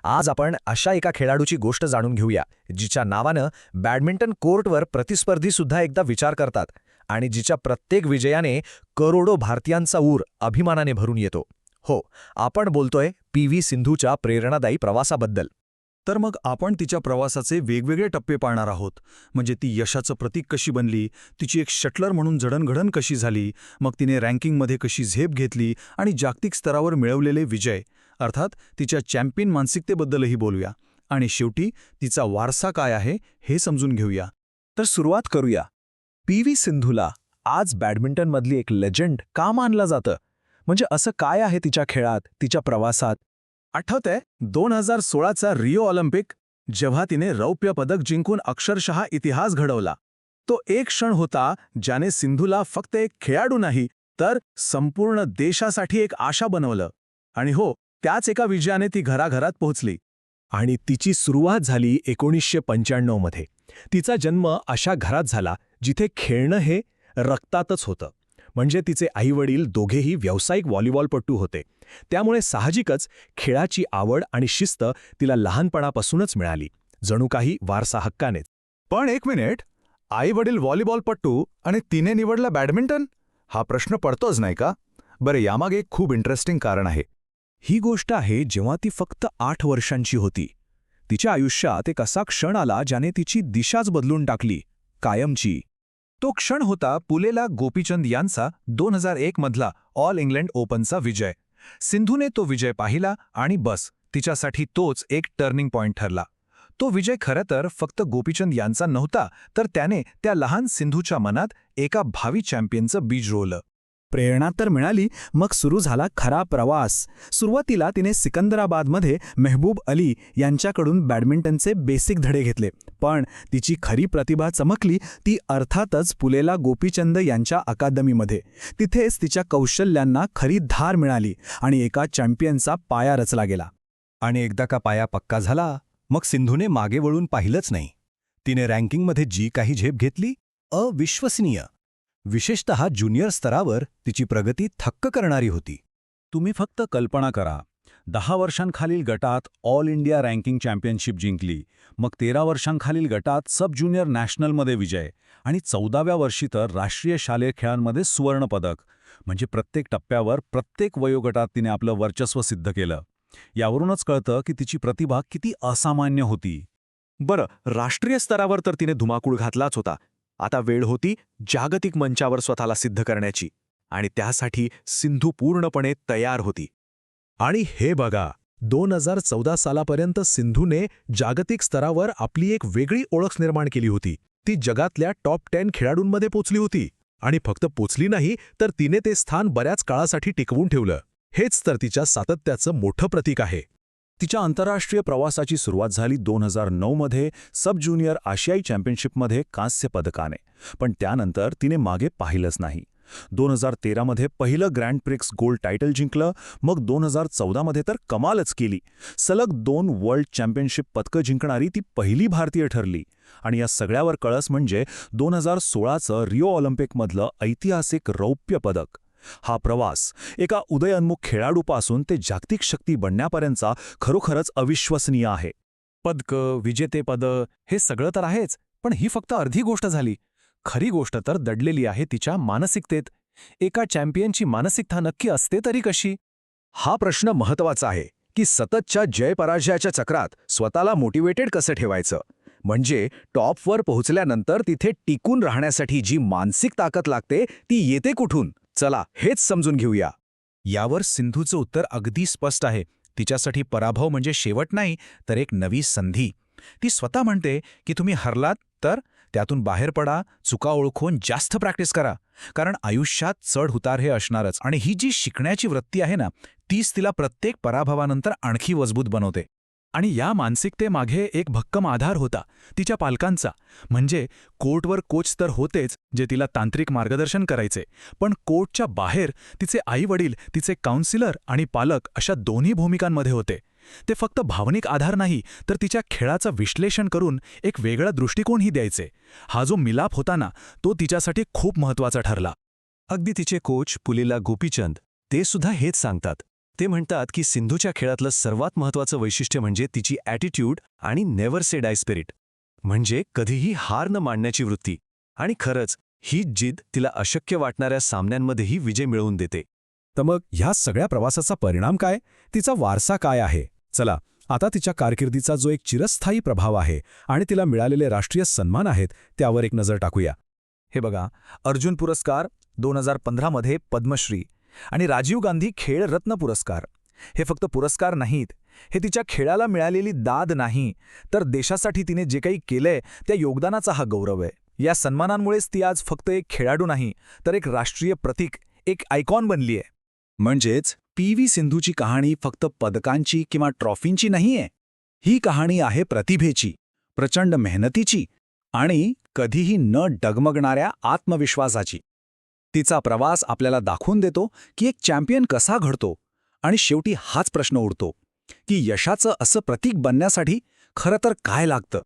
आज आपण अशा एका खेळाडूची गोष्ट जाणून घेऊया जिच्या नावानं बॅडमिंटन कोर्टवर प्रतिस्पर्धी सुद्धा एकदा विचार करतात आणि जिच्या प्रत्येक विजयाने करोडो भारतीयांचा ऊर अभिमानाने भरून येतो. हो, आपण बोलतोय पी.व्ही. सिंधूच्या प्रेरणादायी प्रवासाबद्दल. तर मग आपण तिच्या प्रवासाचे वेगवेगळे टप्पे पाहणार आहोत. म्हणजे ती यशाचं प्रतीक कशी बनली, तिची एक शटलर म्हणून जडणघडण कशी झाली, मग तिने रँकिंगमध्ये कशी झेप घेतली आणि जागतिक स्तरावर मिळवलेले विजय, अर्थात तिच्या चॅम्पियन मानसिकतेबद्दलही बोलूया. आणि शेवटी तिचा वारसा काय आहे हे समजून घेऊया. तर सुरुवात करूया. पी.व्ही. सिंधूला आज बॅडमिंटनमधली एक लेजंड का मानलं जातं? म्हणजे असं काय आहे तिच्या खेळात, तिच्या प्रवासात? आठवतंय 2016चा रिओ ऑलिम्पिक, जेव्हा तिने रौप्य पदक जिंकून अक्षरशः इतिहास घडवला. तो एक क्षण होता ज्याने सिंधूला फक्त एक खेळाडू नाही तर संपूर्ण देशासाठी एक आशा बनवलं. आणि हो, त्याच एका विजयाने ती घराघरात पोहोचली. आणि तिची सुरुवात झाली 1995 मध्ये. तिचा जन्म अशा घरात झाला जिथे खेळणं हे रक्तातच होतं. म्हणजे तिचे आईवडील दोघेही व्यावसायिक व्हॉलीबॉलपटू होते. त्यामुळे साहजिकच खेळाची आवड आणि शिस्त तिला लहानपणापासूनच मिळाली, जणू काही वारसा हक्कानेच. पण एक मिनिट, आई-वडील व्हॉलीबॉलपटू आणि तिने निवडला बॅडमिंटन? हा प्रश्न पडतोच नाही का? बरं, यामागे एक खूप इंटरेस्टिंग कारण आहे. ही गोष्ट आहे जेव्हा ती फक्त 8 वर्षांची होती. तिच्या आयुष्यात एक असा क्षण आला ज्याने तिची दिशाच बदलून टाकली, कायमची. तो क्षण होता पुलेला गोपीचंद यांचा 2001 मधला ऑल इंग्लंड ओपनचा विजय. सिंधूने तो विजय पाहिला आणि बस, तिच्यासाठी तोच एक टर्निंग पॉइंट ठरला. तो विजय खरं तर फक्त गोपीचंद यांचा नव्हता, तर त्याने त्या लहान सिंधूच्या मनात एका भावी चॅम्पियनचं बीज रोवलं. प्रेरणा तर मिळाली, मग सुरू झाला खरा प्रवास. सुरुवातीला तिने सिकंदराबादमध्ये मेहबूब अली यांच्याकडून बॅडमिंटनचे बेसिक धडे घेतले. पण तिची खरी प्रतिभा चमकली ती अर्थातच पुलेला गोपीचंद यांच्या अकादमीमध्ये. तिथेच तिच्या कौशल्यांना खरी धार मिळाली आणि एका चॅम्पियनचा पाया रचला गेला. आणि एकदा का पाया पक्का झाला, मग सिंधूने मागे वळून पाहिलंच नाही. तिने रँकिंगमध्ये जी काही झेप घेतली, अविश्वसनीय. विशेषतः ज्युनियर स्तरावर तिची प्रगती थक्क करणारी होती. तुम्ही फक्त कल्पना करा, 10 वर्षांखालील गटात ऑल इंडिया रँकिंग चॅम्पियनशिप जिंकली, मग 13 वर्षांखालील गटात सब ज्युनियर नॅशनलमध्ये विजय आणि 14व्या वर्षी तर राष्ट्रीय शालेय खेळांमध्ये सुवर्णपदक. म्हणजे प्रत्येक टप्प्यावर, प्रत्येक वयोगटात तिने आपलं वर्चस्व सिद्ध केलं. यावरूनच कळतं की तिची प्रतिभा किती असामान्य होती. बरं, राष्ट्रीय स्तरावर तर तिने धुमाकूळ घातलाच होता. आता वेळ होती जागतिक मंचावर स्वतःला सिद्ध करण्याची. आणि त्यासाठी सिंधू पूर्णपणे तयार होती. आणि हे बघा, 2014 सालापर्यंत सिंधूने जागतिक स्तरावर आपली एक वेगळी ओळख निर्माण केली होती. ती जगातल्या टॉप 10 खेळाडूंमध्ये पोचली होती. आणि फक्त पोचली नाही, तर तिने ते स्थान बऱ्याच काळासाठी टिकवून ठेवलं. हेच तर तिच्या सातत्याचं मोठं प्रतीक आहे. तिच्या आंतरराष्ट्रीय प्रवासाची सुरुवात झाली 2009 मध्ये सब ज्युनियर आशियाई चॅम्पियनशिपमध्ये कांस्य पदकाने. पण त्यानंतर तिने मागे पाहिलंच नाही. 2013 मध्ये पहिलं ग्रँड प्रिक्स गोल्ड टायटल जिंकलं, मग 2014 मध्ये तर कमालच केली. सलग 2 वर्ल्ड चॅम्पियनशिप पदकं जिंकणारी ती पहिली भारतीय ठरली. आणि या सगळ्यावर कळस म्हणजे 2016चं रिओ ऑलिम्पिकमधलं ऐतिहासिक रौप्य पदक. हा प्रवास एका उदयोन्मुख खेळाडूपासून ते जागतिक शक्ती बनण्यापर्यंतचा खरोखरच अविश्वसनीय आहे. पदकं, विजेतेपदं हे सगळं तर आहेच, पण ही फक्त अर्धी गोष्ट झाली. खरी गोष्ट तर दडलेली आहे तिच्या मानसिकतेत. एका चॅम्पियनची मानसिकता नक्की असते तरी कशी? हा प्रश्न महत्त्वाचा आहे की सततच्या जय-पराजयाच्या चक्रात स्वतःला मोटिवेटेड कसं ठेवायचं. म्हणजे टॉपवर पोहोचल्यानंतर तिथे टिकून राहण्यासाठी जी मानसिक ताकद लागते ती येते कुठून? चला हेच समजून घेऊया. यावर सिंधूचं उत्तर अगदी स्पष्ट आहे. तिच्यासाठी पराभव म्हणजे शेवट नाही, तर एक नवी संधी. ती स्वतः म्हणते की तुम्ही हरलात तर त्यातून बाहेर पडा, चुका ओळखून जास्त प्रॅक्टिस करा. कारण आयुष्यात चढ-उतार हे असणारच. आणि ही जी शिकण्याची वृत्ती आहे ना, तीच तिला प्रत्येक पराभवानंतर आणखी मजबूत बनवते. आणि या मानसिकतेमागे एक भक्कम आधार होता तिच्या पालकांचा. म्हणजे कोर्टवर कोच तर होतेच जे तिला तांत्रिक मार्गदर्शन करायचे, पण कोर्टच्या बाहेर तिचे आई-वडील, तिचे काउन्सिलर आणि पालक अशा दोन्ही भूमिकांमध्ये होते. ते फक्त भावनिक आधार नाही, तर तिच्या खेळाचं विश्लेषण करून एक वेगळा दृष्टिकोनही द्यायचे. हा जो मिलाप होता ना, तो तिच्यासाठी खूप महत्त्वाचा ठरला. अगदी तिचे कोच पुलेला गोपीचंद ते सुद्धा हेच सांगतात. ते म्हणतात की सिंधूच्या खेळातलं सर्वात महत्त्वाचं वैशिष्ट्य म्हणजे तिची ॲटिट्यूड आणि नेव्हर से डाय स्पिरिट, म्हणजे कधीही हार न मानण्याची वृत्ती. आणि खरंच ही जिद्द तिला अशक्य वाटणाऱ्या सामन्यांमध्येही विजय मिळवून देते. तर मग ह्या सगळ्या प्रवासाचा परिणाम काय, तिचा वारसा काय आहे? चला आता तिच्या कारकिर्दीचा जो एक चिरस्थायी प्रभाव आहे आणि तिला मिळालेले राष्ट्रीय सन्मान आहेत त्यावर एक नजर टाकूया. हे बघा, अर्जुन पुरस्कार 2015 मध्ये पद्मश्री आणि राजीव गांधी खेळ रत्न पुरस्कार. हे फक्त पुरस्कार नाहीत, हे तिच्या खेळाला मिळालेली दाद नाही, तर देशासाठी तिने जे काही केलंय त्या योगदानाचा हा गौरव आहे. या सन्मानांमुळेच ती आज फक्त एक खेळाडू नाही, तर एक राष्ट्रीय प्रतीक, एक आयकॉन बनली आहे. म्हणजेच पी.व्ही. सिंधूची कहाणी फक्त पदकांची किंवा ट्रॉफींची नाहीये. ही कहाणी आहे प्रतिभेची, प्रचंड मेहनतीची आणि कधीही न डगमगणाऱ्या आत्मविश्वासाची. तिचा प्रवास आपल्याला दाखवून देतो की एक चॅम्पियन कसा घडतो आणि शेवटी हाच प्रश्न उरतो की यशाचं असं प्रतीक बनण्यासाठी खरं तर काय लागतं.